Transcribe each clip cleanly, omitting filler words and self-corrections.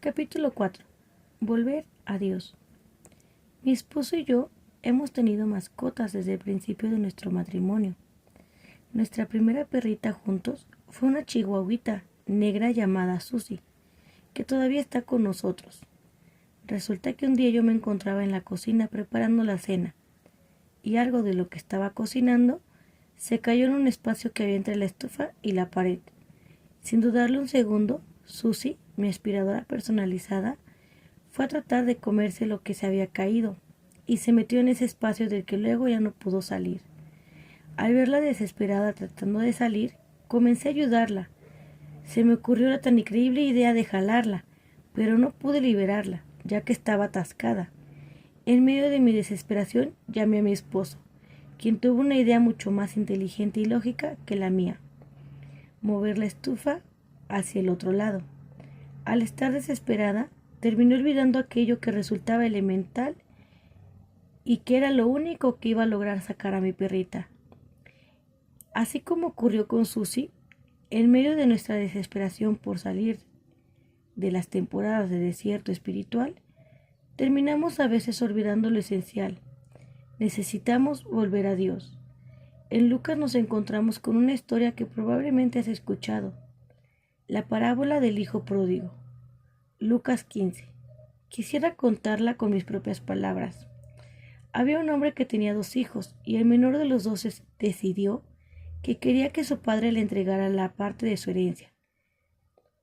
Capítulo 4. Volver a Dios. Mi esposo y yo hemos tenido mascotas desde el principio de nuestro matrimonio. Nuestra primera perrita juntos fue una chihuahuita negra llamada Susie, que todavía está con nosotros. Resulta que un día yo me encontraba en la cocina preparando la cena, y algo de lo que estaba cocinando se cayó en un espacio que había entre la estufa y la pared. Sin dudarlo un segundo, Susie, mi aspiradora personalizada, fue a tratar de comerse lo que se había caído, y se metió en ese espacio del que luego ya no pudo salir. Al verla desesperada tratando de salir, comencé a ayudarla. Se me ocurrió la tan increíble idea de jalarla, pero no pude liberarla, ya que estaba atascada. En medio de mi desesperación llamé a mi esposo, quien tuvo una idea mucho más inteligente y lógica que la mía: mover la estufa hacia el otro lado. Al estar desesperada, terminó olvidando aquello que resultaba elemental y que era lo único que iba a lograr sacar a mi perrita. Así como ocurrió con Susie, en medio de nuestra desesperación por salir de las temporadas de desierto espiritual, terminamos a veces olvidando lo esencial. Necesitamos volver a Dios. En Lucas nos encontramos con una historia que probablemente has escuchado: la parábola del hijo pródigo. Lucas 15. Quisiera contarla con mis propias palabras. Había un hombre que tenía 2 hijos, y el menor de los 2 decidió que quería que su padre le entregara la parte de su herencia,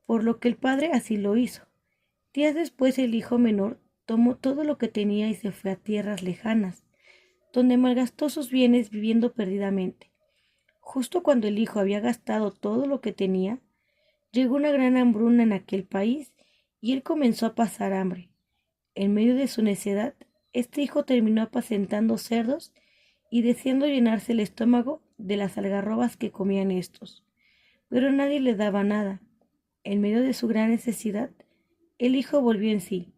por lo que el padre así lo hizo. Días después, el hijo menor tomó todo lo que tenía y se fue a tierras lejanas, donde malgastó sus bienes viviendo perdidamente. Justo cuando el hijo había gastado todo lo que tenía, llegó una gran hambruna en aquel país y él comenzó a pasar hambre. En medio de su necedad, este hijo terminó apacentando cerdos y deseando llenarse el estómago de las algarrobas que comían estos, pero nadie le daba nada. En medio de su gran necesidad, el hijo volvió en sí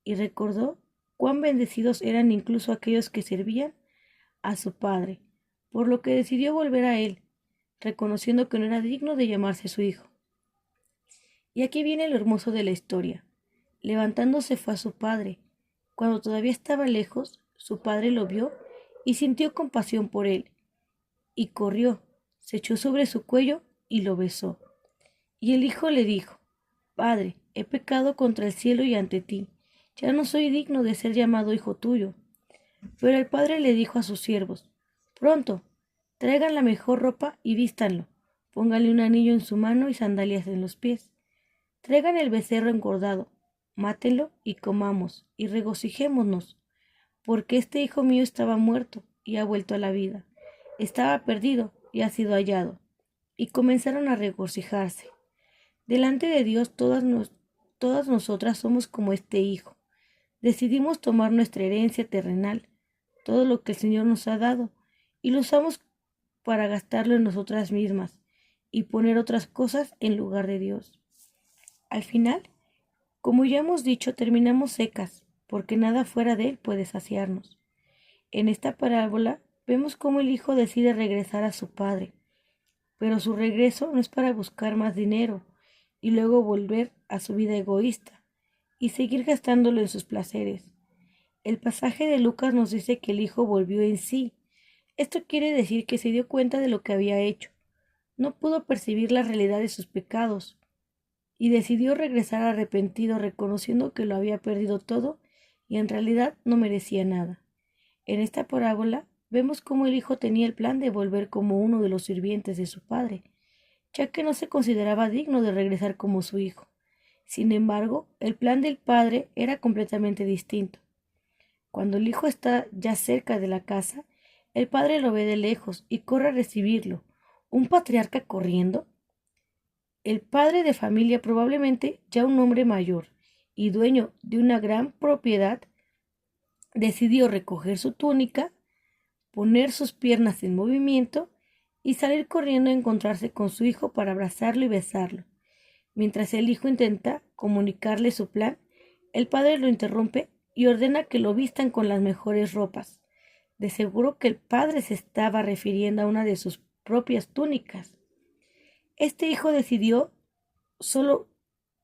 y recordó cuán bendecidos eran incluso aquellos que servían a su padre, por lo que decidió volver a él, reconociendo que no era digno de llamarse su hijo. Y aquí viene lo hermoso de la historia. Levantándose fue a su padre. Cuando todavía estaba lejos, su padre lo vio y sintió compasión por él, y corrió, se echó sobre su cuello y lo besó. Y el hijo le dijo: Padre, he pecado contra el cielo y ante ti, ya no soy digno de ser llamado hijo tuyo. Pero el padre le dijo a sus siervos: Pronto, traigan la mejor ropa y vístanlo, pónganle un anillo en su mano y sandalias en los pies. Traigan el becerro engordado, mátenlo y comamos, y regocijémonos, porque este hijo mío estaba muerto y ha vuelto a la vida, estaba perdido y ha sido hallado. Y comenzaron a regocijarse. Delante de Dios todas nosotras somos como este hijo. Decidimos tomar nuestra herencia terrenal, todo lo que el Señor nos ha dado, y lo usamos para gastarlo en nosotras mismas y poner otras cosas en lugar de Dios. Al final, como ya hemos dicho, terminamos secas, porque nada fuera de Él puede saciarnos. En esta parábola vemos cómo el hijo decide regresar a su padre, pero su regreso no es para buscar más dinero y luego volver a su vida egoísta y seguir gastándolo en sus placeres. El pasaje de Lucas nos dice que el hijo volvió en sí. Esto quiere decir que se dio cuenta de lo que había hecho. No pudo percibir la realidad de sus pecados y decidió regresar arrepentido, reconociendo que lo había perdido todo y en realidad no merecía nada. En esta parábola vemos cómo el hijo tenía el plan de volver como uno de los sirvientes de su padre, ya que no se consideraba digno de regresar como su hijo. Sin embargo, el plan del padre era completamente distinto. Cuando el hijo está ya cerca de la casa, el padre lo ve de lejos y corre a recibirlo. ¿Un patriarca corriendo? El padre de familia, probablemente ya un hombre mayor y dueño de una gran propiedad, decidió recoger su túnica, poner sus piernas en movimiento y salir corriendo a encontrarse con su hijo para abrazarlo y besarlo. Mientras el hijo intenta comunicarle su plan, el padre lo interrumpe y ordena que lo vistan con las mejores ropas. De seguro que el padre se estaba refiriendo a una de sus propias túnicas. Este hijo decidió solo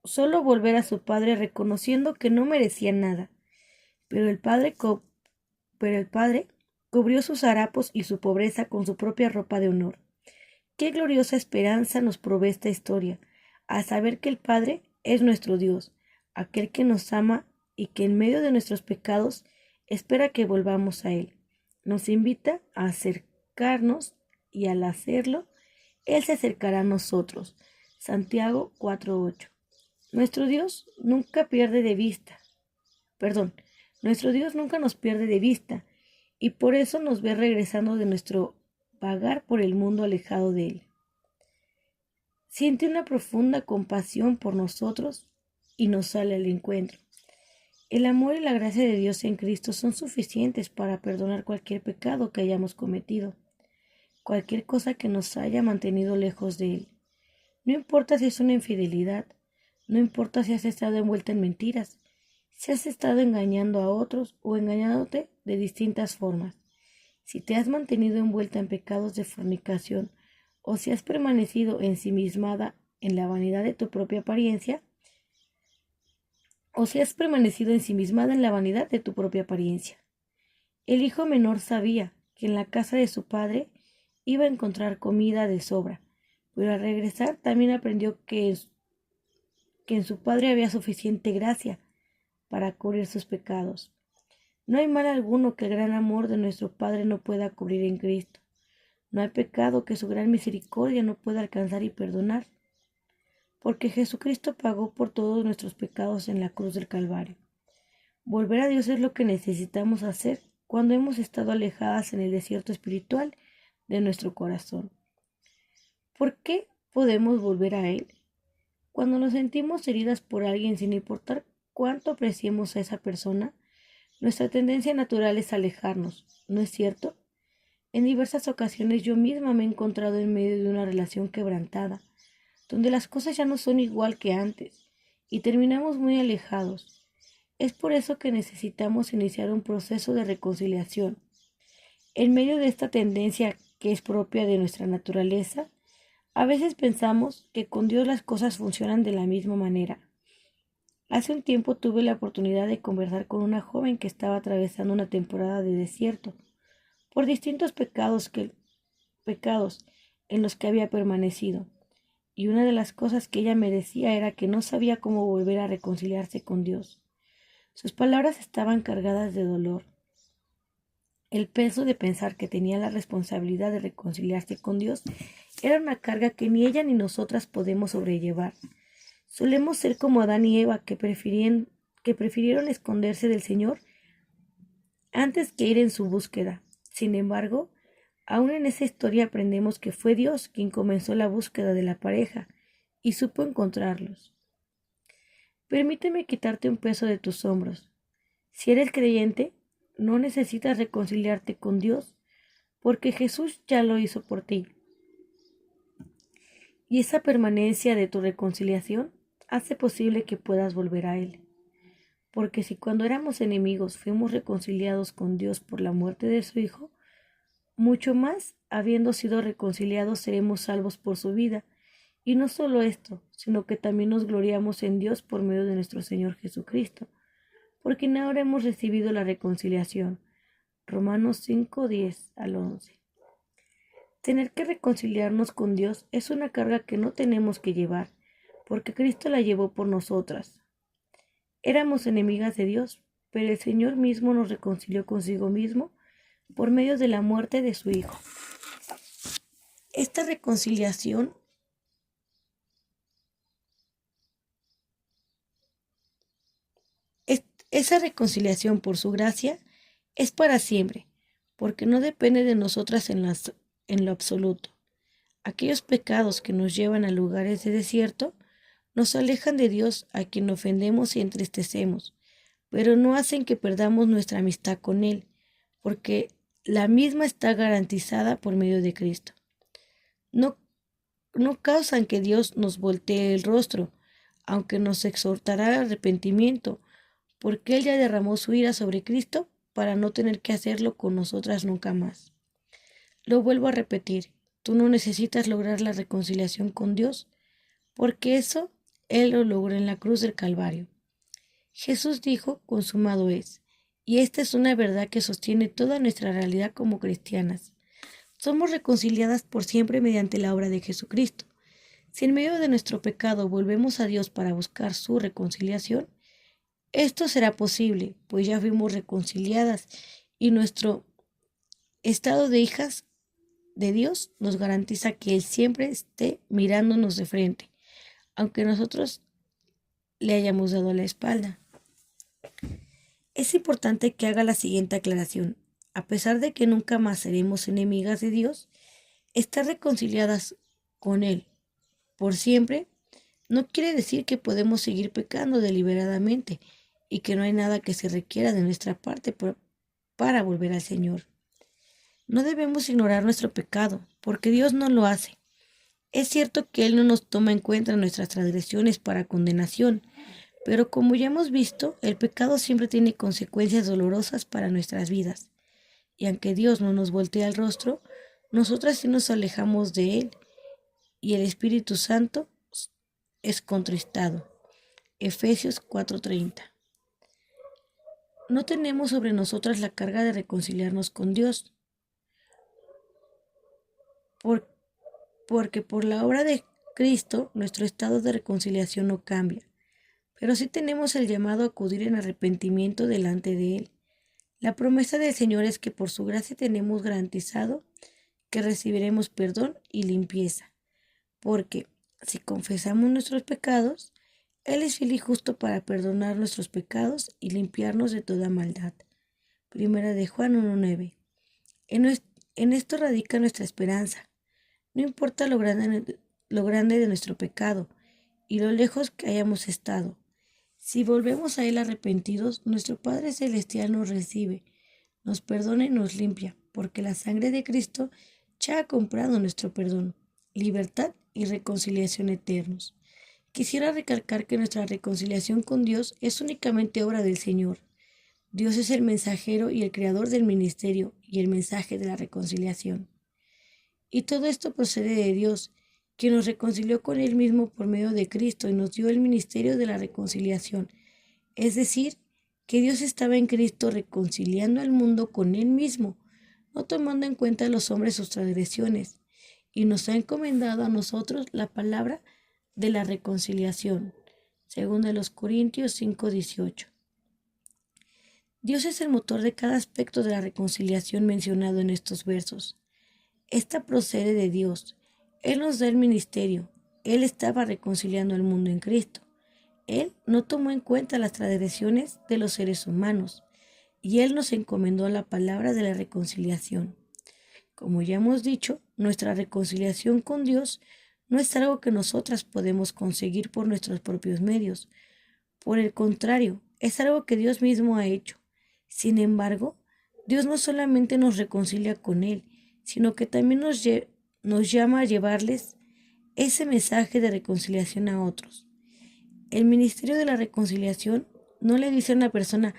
solo volver a su padre reconociendo que no merecía nada. Pero el padre cubrió sus harapos y su pobreza con su propia ropa de honor. Qué gloriosa esperanza nos provee esta historia, a saber que el Padre es nuestro Dios, aquel que nos ama y que en medio de nuestros pecados espera que volvamos a Él. Nos invita a acercarnos y al hacerlo, Él se acercará a nosotros. Santiago 4:8. Nuestro Dios nunca pierde de vista, perdón, nuestro Dios nunca nos pierde de vista y por eso nos ve regresando de nuestro vagar por el mundo alejado de Él. Siente una profunda compasión por nosotros y nos sale al encuentro. El amor y la gracia de Dios en Cristo son suficientes para perdonar cualquier pecado que hayamos cometido, cualquier cosa que nos haya mantenido lejos de Él. No importa si es una infidelidad, no importa si has estado envuelta en mentiras, si has estado engañando a otros o engañándote de distintas formas, si te has mantenido envuelta en pecados de fornicación o si has permanecido ensimismada en la vanidad de tu propia apariencia, El hijo menor sabía que en la casa de su padre iba a encontrar comida de sobra, pero al regresar también aprendió que en su padre había suficiente gracia para cubrir sus pecados. No hay mal alguno que el gran amor de nuestro Padre no pueda cubrir en Cristo. No hay pecado que su gran misericordia no pueda alcanzar y perdonar, porque Jesucristo pagó por todos nuestros pecados en la cruz del Calvario. Volver a Dios es lo que necesitamos hacer cuando hemos estado alejadas en el desierto espiritual de nuestro corazón. ¿Por qué podemos volver a Él? Cuando nos sentimos heridas por alguien sin importar cuánto apreciemos a esa persona, nuestra tendencia natural es alejarnos, ¿no es cierto? En diversas ocasiones yo misma me he encontrado en medio de una relación quebrantada, donde las cosas ya no son igual que antes, y terminamos muy alejados. Es por eso que necesitamos iniciar un proceso de reconciliación. En medio de esta tendencia que es propia de nuestra naturaleza, a veces pensamos que con Dios las cosas funcionan de la misma manera. Hace un tiempo tuve la oportunidad de conversar con una joven que estaba atravesando una temporada de desierto por distintos pecados en los que había permanecido. Y una de las cosas que ella me decía era que no sabía cómo volver a reconciliarse con Dios. Sus palabras estaban cargadas de dolor. El peso de pensar que tenía la responsabilidad de reconciliarse con Dios era una carga que ni ella ni nosotras podemos sobrellevar. Solemos ser como Adán y Eva que prefirieron esconderse del Señor antes que ir en su búsqueda. Sin embargo, aún en esa historia aprendemos que fue Dios quien comenzó la búsqueda de la pareja y supo encontrarlos. Permíteme quitarte un peso de tus hombros. Si eres creyente, no necesitas reconciliarte con Dios, porque Jesús ya lo hizo por ti. Y esa permanencia de tu reconciliación hace posible que puedas volver a Él. Porque si cuando éramos enemigos fuimos reconciliados con Dios por la muerte de su Hijo, mucho más, habiendo sido reconciliados, seremos salvos por su vida. Y no solo esto, sino que también nos gloriamos en Dios por medio de nuestro Señor Jesucristo, porque ahora hemos recibido la reconciliación. Romanos 5:10-11. Tener que reconciliarnos con Dios es una carga que no tenemos que llevar, porque Cristo la llevó por nosotras. Éramos enemigas de Dios, pero el Señor mismo nos reconcilió consigo mismo por medio de la muerte de su Hijo. Esta reconciliación esa reconciliación por su gracia es para siempre, porque no depende de nosotras en lo absoluto. Aquellos pecados que nos llevan a lugares de desierto nos alejan de Dios, a quien ofendemos y entristecemos, pero no hacen que perdamos nuestra amistad con Él, porque la misma está garantizada por medio de Cristo. No causan que Dios nos voltee el rostro, aunque nos exhortará al arrepentimiento, porque Él ya derramó su ira sobre Cristo para no tener que hacerlo con nosotras nunca más. Lo vuelvo a repetir, tú no necesitas lograr la reconciliación con Dios, porque eso Él lo logró en la cruz del Calvario. Jesús dijo, consumado es, y esta es una verdad que sostiene toda nuestra realidad como cristianas. Somos reconciliadas por siempre mediante la obra de Jesucristo. Si en medio de nuestro pecado volvemos a Dios para buscar su reconciliación, esto será posible, pues ya fuimos reconciliadas y nuestro estado de hijas de Dios nos garantiza que Él siempre esté mirándonos de frente, aunque nosotros le hayamos dado la espalda. Es importante que haga la siguiente aclaración. A pesar de que nunca más seremos enemigas de Dios, estar reconciliadas con Él por siempre no quiere decir que podemos seguir pecando deliberadamente y que no hay nada que se requiera de nuestra parte para volver al Señor. No debemos ignorar nuestro pecado, porque Dios no lo hace. Es cierto que Él no nos toma en cuenta nuestras transgresiones para condenación, pero como ya hemos visto, el pecado siempre tiene consecuencias dolorosas para nuestras vidas. Y aunque Dios no nos voltea el rostro, nosotras sí nos alejamos de Él, y el Espíritu Santo es contristado. Efesios 4:30. No tenemos sobre nosotras la carga de reconciliarnos con Dios, porque por la obra de Cristo nuestro estado de reconciliación no cambia, pero sí tenemos el llamado a acudir en arrepentimiento delante de Él. La promesa del Señor es que por su gracia tenemos garantizado que recibiremos perdón y limpieza, porque si confesamos nuestros pecados, Él es fiel y justo para perdonar nuestros pecados y limpiarnos de toda maldad. Primera de Juan 1:9. En esto radica nuestra esperanza. No importa lo grande de nuestro pecado y lo lejos que hayamos estado. Si volvemos a Él arrepentidos, nuestro Padre Celestial nos recibe, nos perdona y nos limpia, porque la sangre de Cristo ya ha comprado nuestro perdón, libertad y reconciliación eternos. Quisiera recalcar que nuestra reconciliación con Dios es únicamente obra del Señor. Dios es el mensajero y el creador del ministerio y el mensaje de la reconciliación. Y todo esto procede de Dios, quien nos reconcilió con Él mismo por medio de Cristo y nos dio el ministerio de la reconciliación. Es decir, que Dios estaba en Cristo reconciliando al mundo con Él mismo, no tomando en cuenta a los hombres sus transgresiones, y nos ha encomendado a nosotros la palabra de la reconciliación. Según de los Corintios 5:18. Dios es el motor de cada aspecto de la reconciliación mencionado en estos versos. Esta procede de Dios. Él nos da el ministerio. Él estaba reconciliando al mundo en Cristo. Él no tomó en cuenta las transgresiones de los seres humanos, y Él nos encomendó la palabra de la reconciliación. Como ya hemos dicho, nuestra reconciliación con Dios no es algo que nosotras podemos conseguir por nuestros propios medios. Por el contrario, es algo que Dios mismo ha hecho. Sin embargo, Dios no solamente nos reconcilia con Él, sino que también nos llama a llevarles ese mensaje de reconciliación a otros. El ministerio de la reconciliación no le dice a una persona,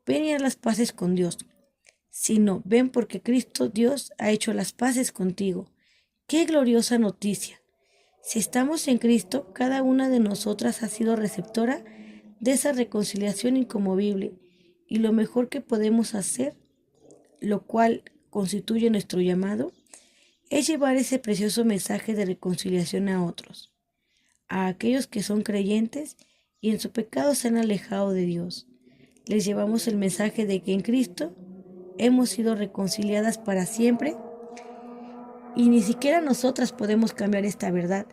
ven y haz las paces con Dios, sino ven porque Cristo Dios ha hecho las paces contigo. ¡Qué gloriosa noticia! Si estamos en Cristo, cada una de nosotras ha sido receptora de esa reconciliación inconmovible, y lo mejor que podemos hacer, lo cual constituye nuestro llamado, es llevar ese precioso mensaje de reconciliación a otros, a aquellos que son creyentes y en su pecado se han alejado de Dios. Les llevamos el mensaje de que en Cristo hemos sido reconciliadas para siempre y ni siquiera nosotras podemos cambiar esta verdad.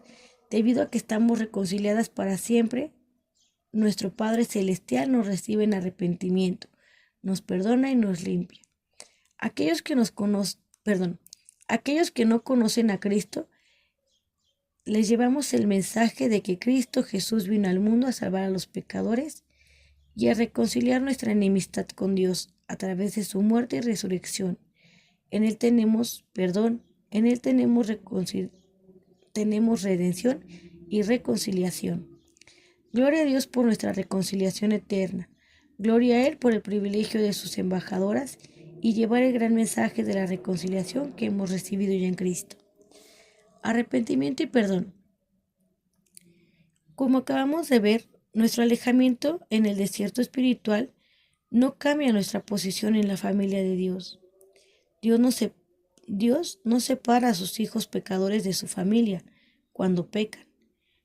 Debido a que estamos reconciliadas para siempre, nuestro Padre Celestial nos recibe en arrepentimiento, nos perdona y nos limpia. Aquellos que no conocen a Cristo, les llevamos el mensaje de que Cristo Jesús vino al mundo a salvar a los pecadores y a reconciliar nuestra enemistad con Dios a través de su muerte y resurrección. En Él tenemos perdón, en Él tenemos redención y reconciliación. Gloria a Dios por nuestra reconciliación eterna. Gloria a Él por el privilegio de sus embajadoras y llevar el gran mensaje de la reconciliación que hemos recibido ya en Cristo. Arrepentimiento y perdón. Como acabamos de ver, nuestro alejamiento en el desierto espiritual no cambia nuestra posición en la familia de Dios. Dios no separa a sus hijos pecadores de su familia cuando pecan,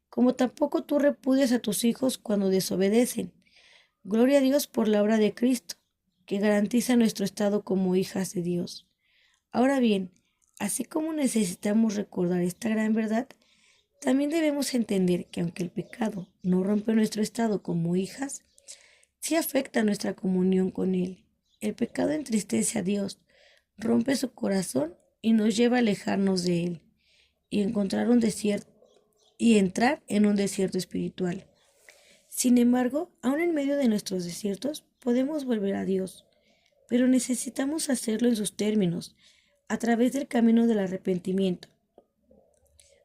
como tampoco tú repudias a tus hijos cuando desobedecen. Gloria a Dios por la obra de Cristo, que garantiza nuestro estado como hijas de Dios. Ahora bien, así como necesitamos recordar esta gran verdad, también debemos entender que aunque el pecado no rompe nuestro estado como hijas, sí afecta nuestra comunión con Él. El pecado entristece a Dios, rompe su corazón y nos lleva a alejarnos de Él y encontrar un desierto y entrar en un desierto espiritual. Sin embargo, aun en medio de nuestros desiertos, podemos volver a Dios, pero necesitamos hacerlo en sus términos, a través del camino del arrepentimiento.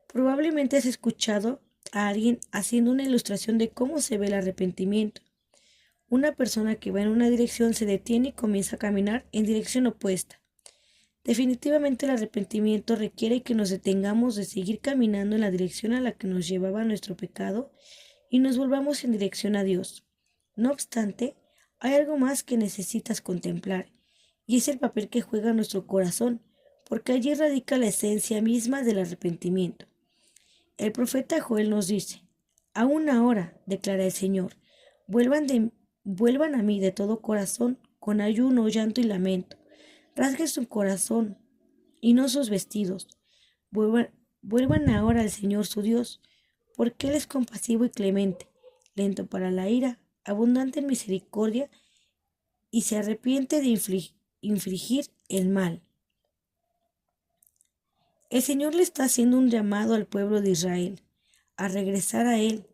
Probablemente has escuchado a alguien haciendo una ilustración de cómo se ve el arrepentimiento. Una persona que va en una dirección se detiene y comienza a caminar en dirección opuesta. Definitivamente el arrepentimiento requiere que nos detengamos de seguir caminando en la dirección a la que nos llevaba nuestro pecado y nos volvamos en dirección a Dios. No obstante, hay algo más que necesitas contemplar, y es el papel que juega nuestro corazón, porque allí radica la esencia misma del arrepentimiento. El profeta Joel nos dice: aún ahora, declara el Señor, vuelvan a mí de todo corazón, con ayuno, llanto y lamento. Rasguen su corazón y no sus vestidos. Vuelvan ahora al Señor su Dios, porque Él es compasivo y clemente, lento para la ira, abundante en misericordia, y se arrepiente de infligir el mal. El Señor le está haciendo un llamado al pueblo de Israel a regresar a Él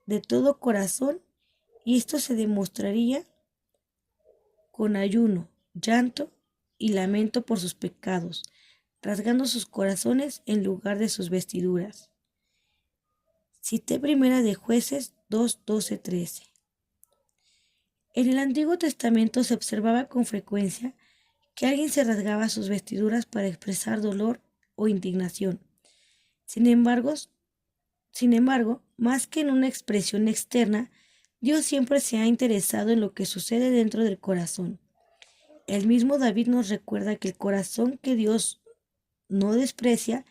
de todo corazón, y esto se demostraría con ayuno, llanto y lamento por sus pecados, rasgando sus corazones en lugar de sus vestiduras. Cité Primera de Jueces 2, 12, 13. En el Antiguo Testamento se observaba con frecuencia que alguien se rasgaba sus vestiduras para expresar dolor o indignación. Sin embargo, más que en una expresión externa, Dios siempre se ha interesado en lo que sucede dentro del corazón. El mismo David nos recuerda que el corazón que Dios no desprecia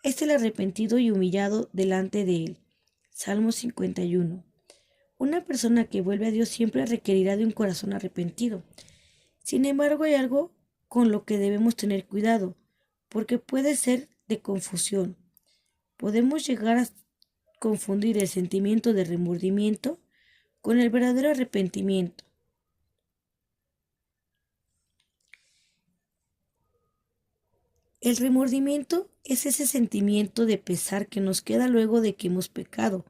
es el arrepentido y humillado delante de Él. Salmo 51. Una persona que vuelve a Dios siempre requerirá de un corazón arrepentido. Sin embargo, hay algo con lo que debemos tener cuidado, porque puede ser de confusión. Podemos llegar a confundir el sentimiento de remordimiento con el verdadero arrepentimiento. El remordimiento es ese sentimiento de pesar que nos queda luego de que hemos pecado,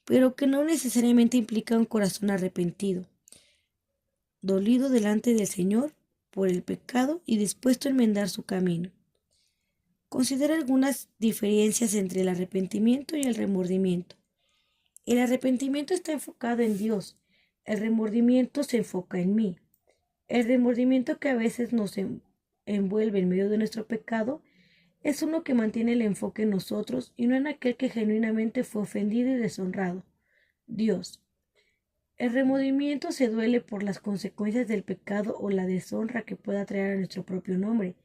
pero que no necesariamente implica un corazón arrepentido, dolido delante del Señor por el pecado y dispuesto a enmendar su camino. Considera algunas diferencias entre el arrepentimiento y el remordimiento. El arrepentimiento está enfocado en Dios, el remordimiento se enfoca en mí. El remordimiento que a veces nos envuelve en medio de nuestro pecado es uno que mantiene el enfoque en nosotros y no en aquel que genuinamente fue ofendido y deshonrado, Dios. El remordimiento se duele por las consecuencias del pecado o la deshonra que pueda traer a nuestro propio nombre,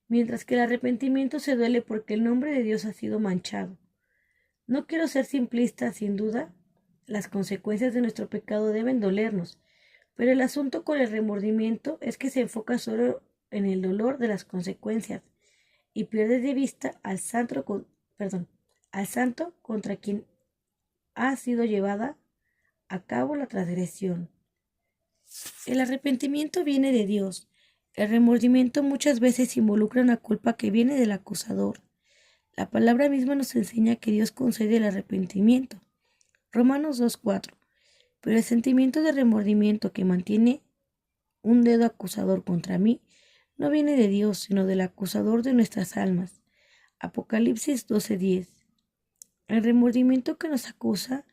mientras que el arrepentimiento se duele porque el nombre de Dios ha sido manchado. No quiero ser simplista, sin duda, las consecuencias de nuestro pecado deben dolernos, pero el asunto con el remordimiento es que se enfoca solo en el dolor de las consecuencias y pierde de vista al santo contra quien ha sido llevada a cabo la transgresión. El arrepentimiento viene de Dios. El remordimiento muchas veces involucra una culpa que viene del acusador. La palabra misma nos enseña que Dios concede el arrepentimiento. Romanos 2:4. Pero el sentimiento de remordimiento que mantiene un dedo acusador contra mí no viene de Dios, sino del acusador de nuestras almas. Apocalipsis 12:10. El remordimiento que nos acusa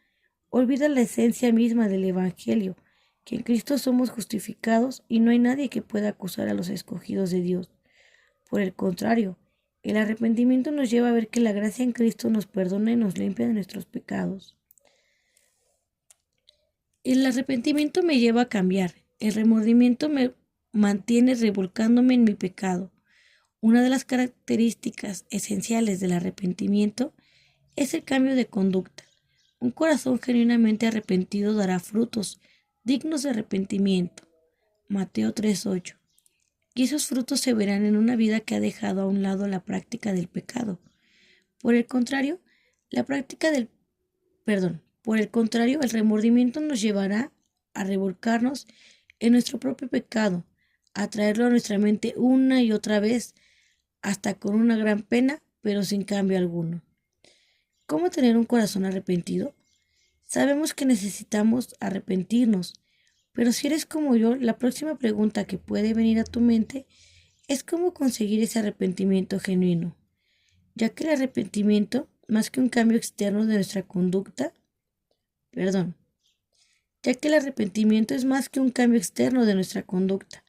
olvida la esencia misma del Evangelio, que en Cristo somos justificados y no hay nadie que pueda acusar a los escogidos de Dios. Por el contrario, el arrepentimiento nos lleva a ver que la gracia en Cristo nos perdona y nos limpia de nuestros pecados. El arrepentimiento me lleva a cambiar. El remordimiento me mantiene revolcándome en mi pecado. Una de las características esenciales del arrepentimiento es el cambio de conducta. Un corazón genuinamente arrepentido dará frutos dignos de arrepentimiento. Mateo 3:8. Y esos frutos se verán en una vida que ha dejado a un lado la práctica del pecado. Por el contrario, la práctica del Por el contrario, el remordimiento nos llevará a revolcarnos en nuestro propio pecado, a traerlo a nuestra mente una y otra vez, hasta con una gran pena, pero sin cambio alguno. ¿Cómo tener un corazón arrepentido? Sabemos que necesitamos arrepentirnos, pero si eres como yo, la próxima pregunta que puede venir a tu mente es cómo conseguir ese arrepentimiento genuino, ya que el arrepentimiento, más que un cambio externo de nuestra conducta, ya que el arrepentimiento es más que un cambio externo de nuestra conducta,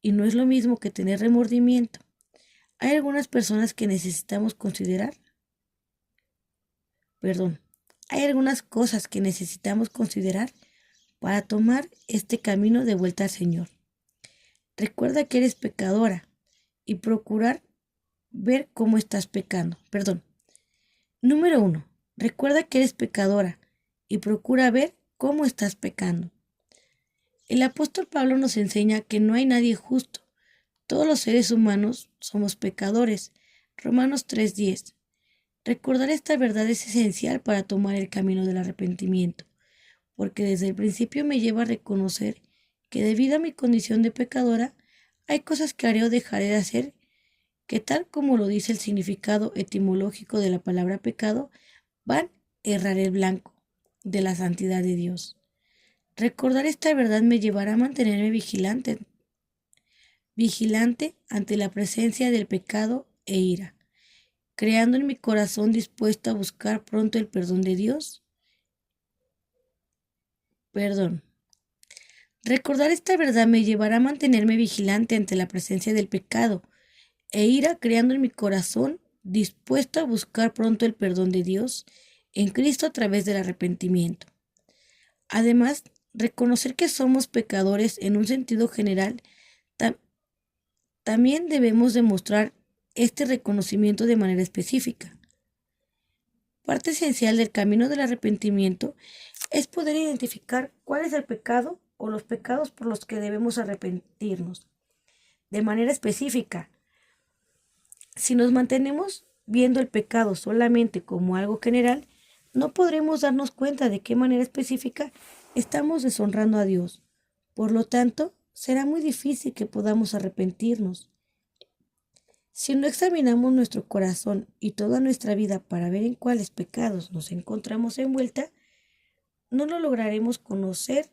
y no es lo mismo que tener remordimiento. Hay algunas personas que necesitamos considerar, hay algunas cosas que necesitamos considerar para tomar este camino de vuelta al Señor. Recuerda que eres pecadora y procurar ver cómo estás pecando. Número 1. Recuerda que eres pecadora y procura ver cómo estás pecando. El apóstol Pablo nos enseña que no hay nadie justo. Todos los seres humanos somos pecadores. Romanos 3:10. Recordar esta verdad es esencial para tomar el camino del arrepentimiento, porque desde el principio me lleva a reconocer que debido a mi condición de pecadora, hay cosas que haré o dejaré de hacer que, tal como lo dice el significado etimológico de la palabra pecado, van a errar el blanco de la santidad de Dios. Recordar esta verdad me llevará a mantenerme vigilante ante la presencia del pecado e ira, creando en mi corazón dispuesto a buscar pronto el perdón de Dios. Recordar esta verdad me llevará a mantenerme vigilante ante la presencia del pecado e ira, creando en mi corazón dispuesto a buscar pronto el perdón de Dios en Cristo a través del arrepentimiento. Además, reconocer que somos pecadores en un sentido general, también debemos demostrar este reconocimiento de manera específica. Parte esencial del camino del arrepentimiento es poder identificar cuál es el pecado o los pecados por los que debemos arrepentirnos. De manera específica, si nos mantenemos viendo el pecado solamente como algo general, no podremos darnos cuenta de qué manera específica estamos deshonrando a Dios. Por lo tanto, será muy difícil que podamos arrepentirnos. Si no examinamos nuestro corazón y toda nuestra vida para ver en cuáles pecados nos encontramos envuelta, no lograremos conocer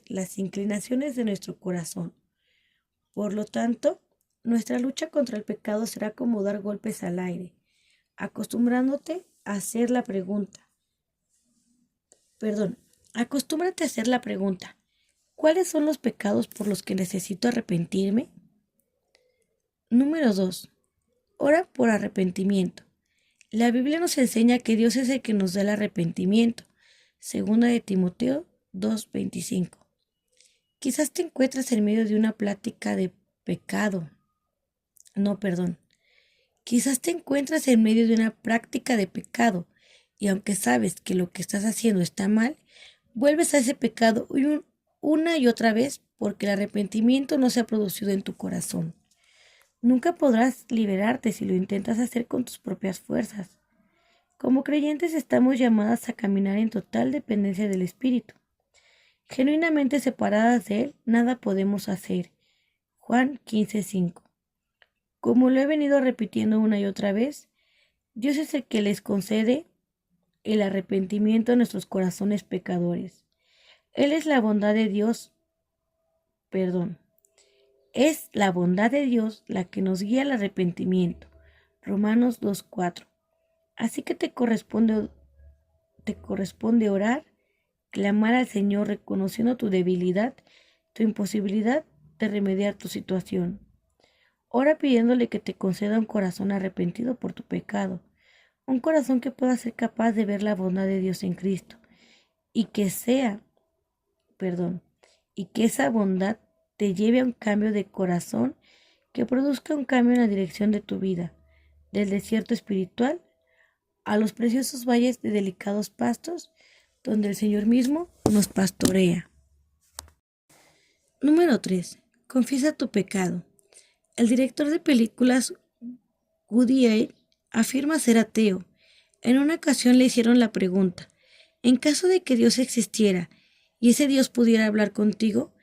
las inclinaciones de nuestro corazón. Por lo tanto, nuestra lucha contra el pecado será como dar golpes al aire, acostúmbrate a hacer la pregunta. ¿Cuáles son los pecados por los que necesito arrepentirme? Número 2. Ora por arrepentimiento. La Biblia nos enseña que Dios es el que nos da el arrepentimiento. Segunda de Timoteo 2:25. Quizás te encuentras en medio de una plática de pecado. Quizás te encuentras en medio de una práctica de pecado y aunque sabes que lo que estás haciendo está mal, vuelves a ese pecado una y otra vez porque el arrepentimiento no se ha producido en tu corazón. Nunca podrás liberarte si lo intentas hacer con tus propias fuerzas. Como creyentes estamos llamadas a caminar en total dependencia del Espíritu. Genuinamente separadas de Él, nada podemos hacer. Juan 15:5. Como lo he venido repitiendo una y otra vez, Dios es el que les concede el arrepentimiento a nuestros corazones pecadores. Él es la bondad de Dios, Es la bondad de Dios la que nos guía al arrepentimiento. Romanos 2:4. Así que te corresponde orar, clamar al Señor reconociendo tu debilidad, tu imposibilidad de remediar tu situación. Ora pidiéndole que te conceda un corazón arrepentido por tu pecado, Un corazón que pueda ser capaz de ver la bondad de Dios en Cristo y que y que esa bondad te lleve a un cambio de corazón que produzca un cambio en la dirección de tu vida, del desierto espiritual a los preciosos valles de delicados pastos donde el Señor mismo nos pastorea. Número 3. Confiesa tu pecado. El director de películas Woody Allen afirma ser ateo. En una ocasión le hicieron la pregunta: en caso de que Dios existiera y ese Dios pudiera hablar contigo,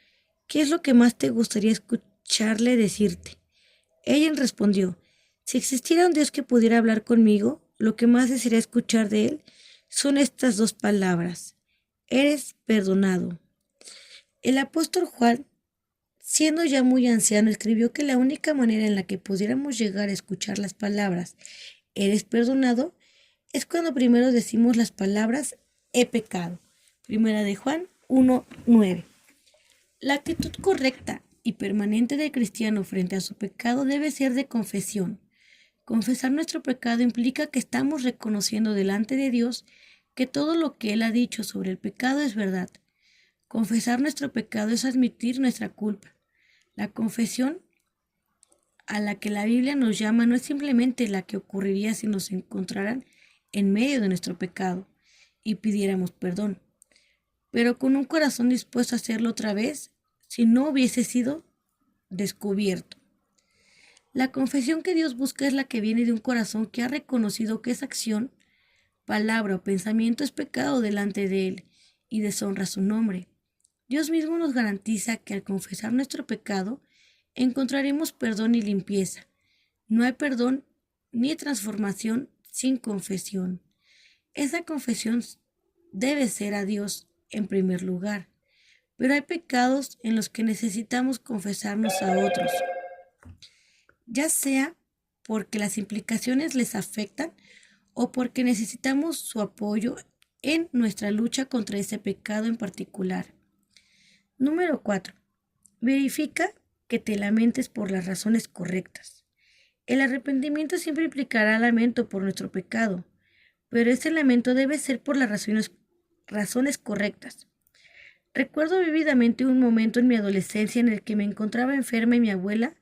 ¿qué es lo que más te gustaría escucharle decirte? Ella respondió: si existiera un Dios que pudiera hablar conmigo, lo que más desearía escuchar de él son estas dos palabras: eres perdonado. El apóstol Juan, siendo ya muy anciano, escribió que la única manera en la que pudiéramos llegar a escuchar las palabras eres perdonado es cuando primero decimos las palabras he pecado. Primera de Juan 1:9. La actitud correcta y permanente del cristiano frente a su pecado debe ser de confesión. Confesar nuestro pecado implica que estamos reconociendo delante de Dios que todo lo que Él ha dicho sobre el pecado es verdad. Confesar nuestro pecado es admitir nuestra culpa. La confesión a la que la Biblia nos llama no es simplemente la que ocurriría si nos encontraran en medio de nuestro pecado y pidiéramos perdón, pero con un corazón dispuesto a hacerlo otra vez si no hubiese sido descubierto. La confesión que Dios busca es la que viene de un corazón que ha reconocido que esa acción, palabra o pensamiento es pecado delante de Él y deshonra su nombre. Dios mismo nos garantiza que al confesar nuestro pecado encontraremos perdón y limpieza. No hay perdón ni transformación sin confesión. Esa confesión debe ser a Dios en primer lugar, pero hay pecados en los que necesitamos confesarnos a otros, ya sea porque las implicaciones les afectan o porque necesitamos su apoyo en nuestra lucha contra ese pecado en particular. Número 4. Verifica que te lamentes por las razones correctas. El arrepentimiento siempre implicará lamento por nuestro pecado, pero ese lamento debe ser por las razones correctas. Recuerdo vívidamente un momento en mi adolescencia en el que me encontraba enferma y mi abuela,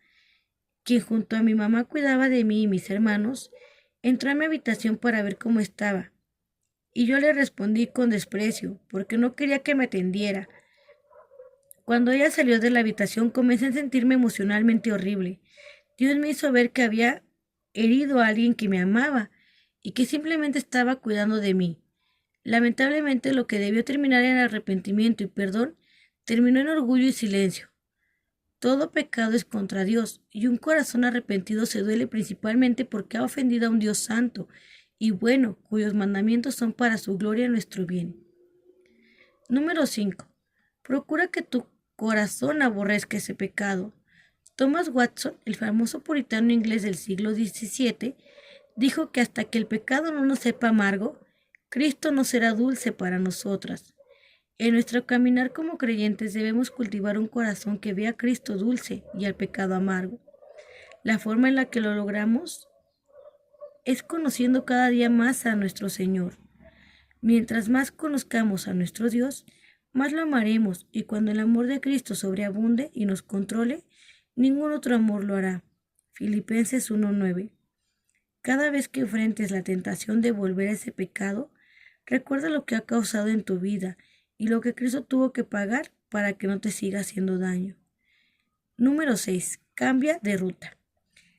quien junto a mi mamá cuidaba de mí y mis hermanos, entró a mi habitación para ver cómo estaba, y yo le respondí con desprecio, porque no quería que me atendiera. Cuando ella salió de la habitación comencé a sentirme emocionalmente horrible. Dios me hizo ver que había herido a alguien que me amaba y que simplemente estaba cuidando de mí. Lamentablemente lo que debió terminar en arrepentimiento y perdón terminó en orgullo y silencio. Todo pecado es contra Dios y un corazón arrepentido se duele principalmente porque ha ofendido a un Dios santo y bueno, cuyos mandamientos son para su gloria y nuestro bien. Número 5. Procura que tu corazón aborrezca ese pecado. Thomas Watson, el famoso puritano inglés del siglo XVII, dijo que hasta que el pecado no nos sepa amargo, Cristo no será dulce para nosotras. En nuestro caminar como creyentes debemos cultivar un corazón que vea a Cristo dulce y al pecado amargo. La forma en la que lo logramos es conociendo cada día más a nuestro Señor. Mientras más conozcamos a nuestro Dios, más lo amaremos, y cuando el amor de Cristo sobreabunde y nos controle, ningún otro amor lo hará. Filipenses 1:9. Cada vez que enfrentes la tentación de volver a ese pecado, recuerda lo que ha causado en tu vida y lo que Cristo tuvo que pagar para que no te siga haciendo daño. Número 6. Cambia de ruta.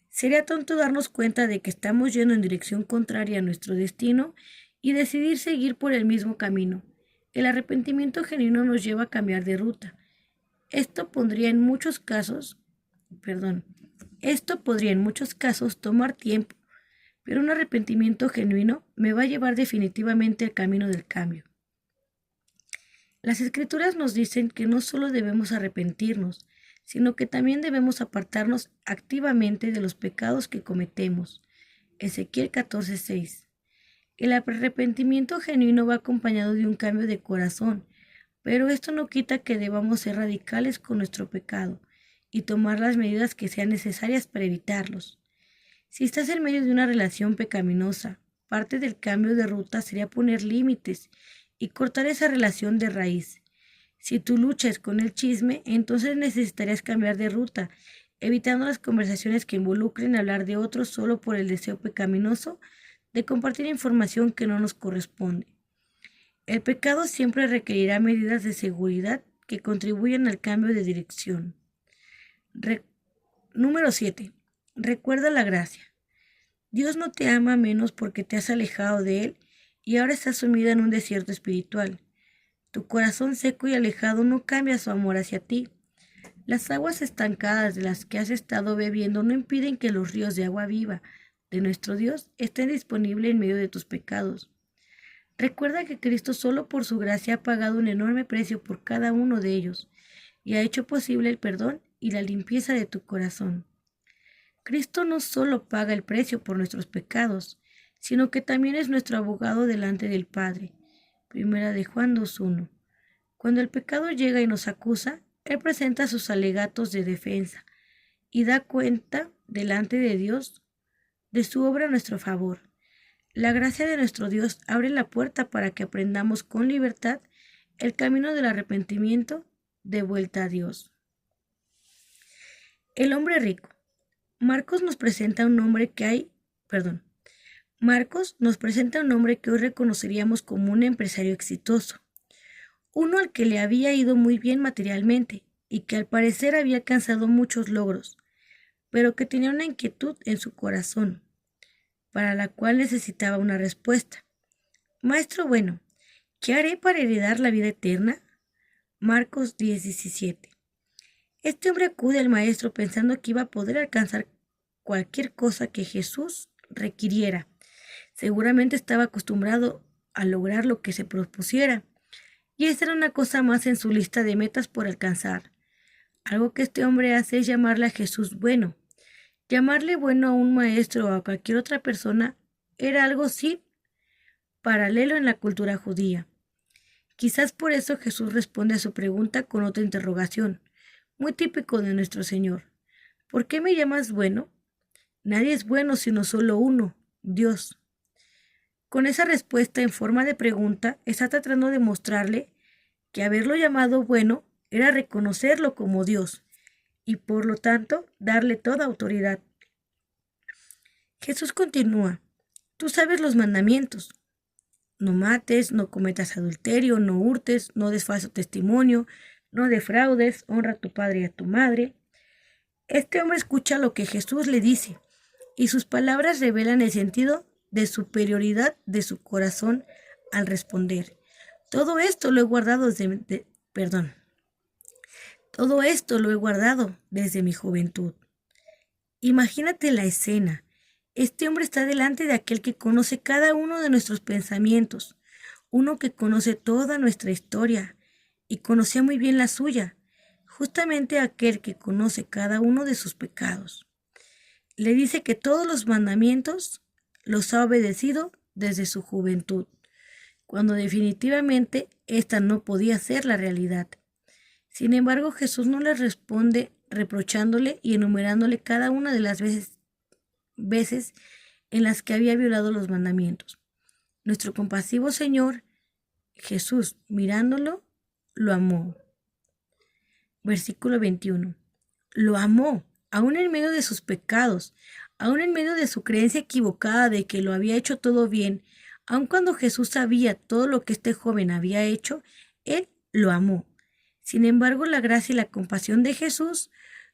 Sería tonto darnos cuenta de que estamos yendo en dirección contraria a nuestro destino y decidir seguir por el mismo camino. El arrepentimiento genuino nos lleva a cambiar de ruta. Esto podría en muchos casos tomar tiempo, pero un arrepentimiento genuino me va a llevar definitivamente al camino del cambio. Las Escrituras nos dicen que no solo debemos arrepentirnos, sino que también debemos apartarnos activamente de los pecados que cometemos. Ezequiel 14:6. El arrepentimiento genuino va acompañado de un cambio de corazón, pero esto no quita que debamos ser radicales con nuestro pecado y tomar las medidas que sean necesarias para evitarlos. Si estás en medio de una relación pecaminosa parte del cambio de ruta sería poner límites y cortar esa relación de raíz. Si tu lucha es con el chisme, entonces necesitarías cambiar de ruta, evitando las conversaciones que involucren hablar de otros solo por el deseo pecaminoso de compartir información que no nos corresponde. El pecado siempre requerirá medidas de seguridad que contribuyan al cambio de dirección. Número 7. Recuerda la gracia. Dios no te ama menos porque te has alejado de Él y ahora estás sumida en un desierto espiritual. Tu corazón seco y alejado no cambia su amor hacia ti. Las aguas estancadas de las que has estado bebiendo no impiden que los ríos de agua viva de nuestro Dios estén disponibles en medio de tus pecados. Recuerda que Cristo solo por su gracia ha pagado un enorme precio por cada uno de ellos y ha hecho posible el perdón y la limpieza de tu corazón. Cristo no solo paga el precio por nuestros pecados, sino que también es nuestro abogado delante del Padre. Primera de Juan 2:1. Cuando el pecado llega y nos acusa, Él presenta sus alegatos de defensa y da cuenta delante de Dios de su obra a nuestro favor. La gracia de nuestro Dios abre la puerta para que aprendamos con libertad el camino del arrepentimiento de vuelta a Dios. El hombre rico. Marcos nos presenta un hombre que hoy reconoceríamos como un empresario exitoso, uno al que le había ido muy bien materialmente y que al parecer había alcanzado muchos logros, pero que tenía una inquietud en su corazón, para la cual necesitaba una respuesta. Maestro bueno, ¿qué haré para heredar la vida eterna? Marcos 10:17. Este hombre acude al maestro pensando que iba a poder alcanzar cualquier cosa que Jesús requiriera. Seguramente estaba acostumbrado a lograr lo que se propusiera, y esta era una cosa más en su lista de metas por alcanzar. Algo que este hombre hace es llamarle a Jesús bueno. Llamarle bueno a un maestro o a cualquier otra persona era algo sí paralelo en la cultura judía. Quizás por eso Jesús responde a su pregunta con otra interrogación, muy típico de nuestro Señor. ¿Por qué me llamas bueno? Nadie es bueno sino solo uno, Dios. Con esa respuesta en forma de pregunta, está tratando de mostrarle que haberlo llamado bueno era reconocerlo como Dios y por lo tanto darle toda autoridad. Jesús continúa, tú sabes los mandamientos. No mates, no cometas adulterio, no hurtes, no des falso testimonio, no defraudes, honra a tu padre y a tu madre. Este hombre escucha lo que Jesús le dice y sus palabras revelan el sentido de superioridad de su corazón al responder. Todo esto lo he guardado desde mi juventud. Imagínate la escena. Este hombre está delante de aquel que conoce cada uno de nuestros pensamientos, uno que conoce toda nuestra historia y conocía muy bien la suya, justamente aquel que conoce cada uno de sus pecados. Le dice que todos los mandamientos los ha obedecido desde su juventud, cuando definitivamente esta no podía ser la realidad. Sin embargo, Jesús no le responde reprochándole y enumerándole cada una de las veces en las que había violado los mandamientos. Nuestro compasivo Señor, Jesús, mirándolo, lo amó. Versículo 21. Lo amó, aún en medio de sus pecados, aún en medio de su creencia equivocada de que lo había hecho todo bien, aun cuando Jesús sabía todo lo que este joven había hecho, él lo amó. Sin embargo, la gracia y la compasión de Jesús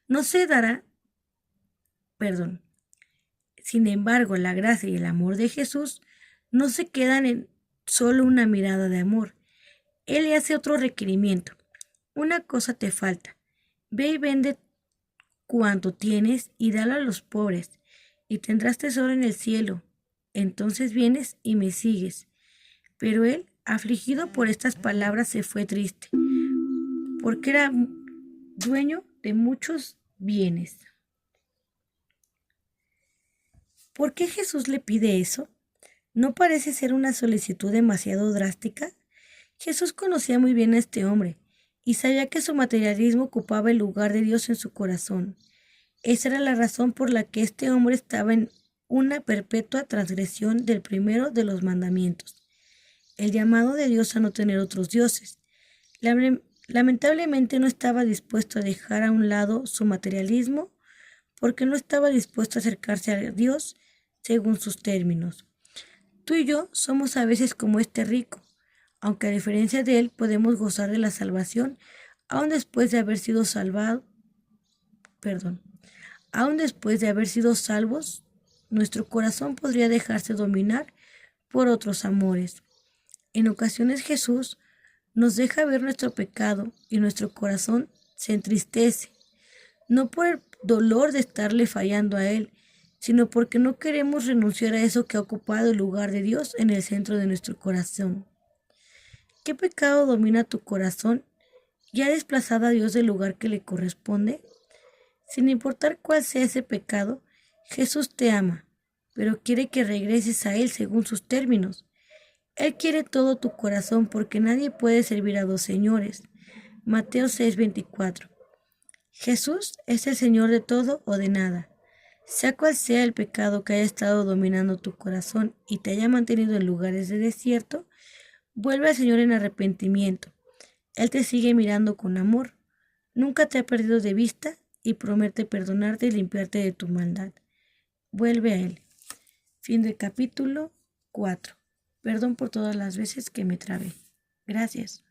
no se dará, Sin embargo, la gracia y el amor de Jesús no se quedan en solo una mirada de amor. Él le hace otro requerimiento. Una cosa te falta. Ve y vende cuanto tienes y dalo a los pobres, y tendrás tesoro en el cielo. Entonces vienes y me sigues. Pero él, afligido por estas palabras, se fue triste, porque era dueño de muchos bienes. ¿Por qué Jesús le pide eso? ¿No parece ser una solicitud demasiado drástica? Jesús conocía muy bien a este hombre y sabía que su materialismo ocupaba el lugar de Dios en su corazón. Esa era la razón por la que este hombre estaba en una perpetua transgresión del primero de los mandamientos, el llamado de Dios a no tener otros dioses. Lamentablemente no estaba dispuesto a dejar a un lado su materialismo porque no estaba dispuesto a acercarse a Dios según sus términos. Tú y yo somos a veces como este rico, aunque a diferencia de él podemos gozar de la salvación aún después de haber sido aún después de haber sido salvos, nuestro corazón podría dejarse dominar por otros amores. En ocasiones Jesús nos deja ver nuestro pecado y nuestro corazón se entristece, no por el dolor de estarle fallando a Él, sino porque no queremos renunciar a eso que ha ocupado el lugar de Dios en el centro de nuestro corazón. ¿Qué pecado domina tu corazón y ha desplazado a Dios del lugar que le corresponde? Sin importar cuál sea ese pecado, Jesús te ama, pero quiere que regreses a Él según sus términos. Él quiere todo tu corazón porque nadie puede servir a dos señores. Mateo 6:24. Jesús es el Señor de todo o de nada. Sea cual sea el pecado que haya estado dominando tu corazón y te haya mantenido en lugares de desierto, vuelve al Señor en arrepentimiento. Él te sigue mirando con amor. Nunca te ha perdido de vista y promete perdonarte y limpiarte de tu maldad. Vuelve a Él. Fin del capítulo 4. Perdón por todas las veces que me trabé. Gracias.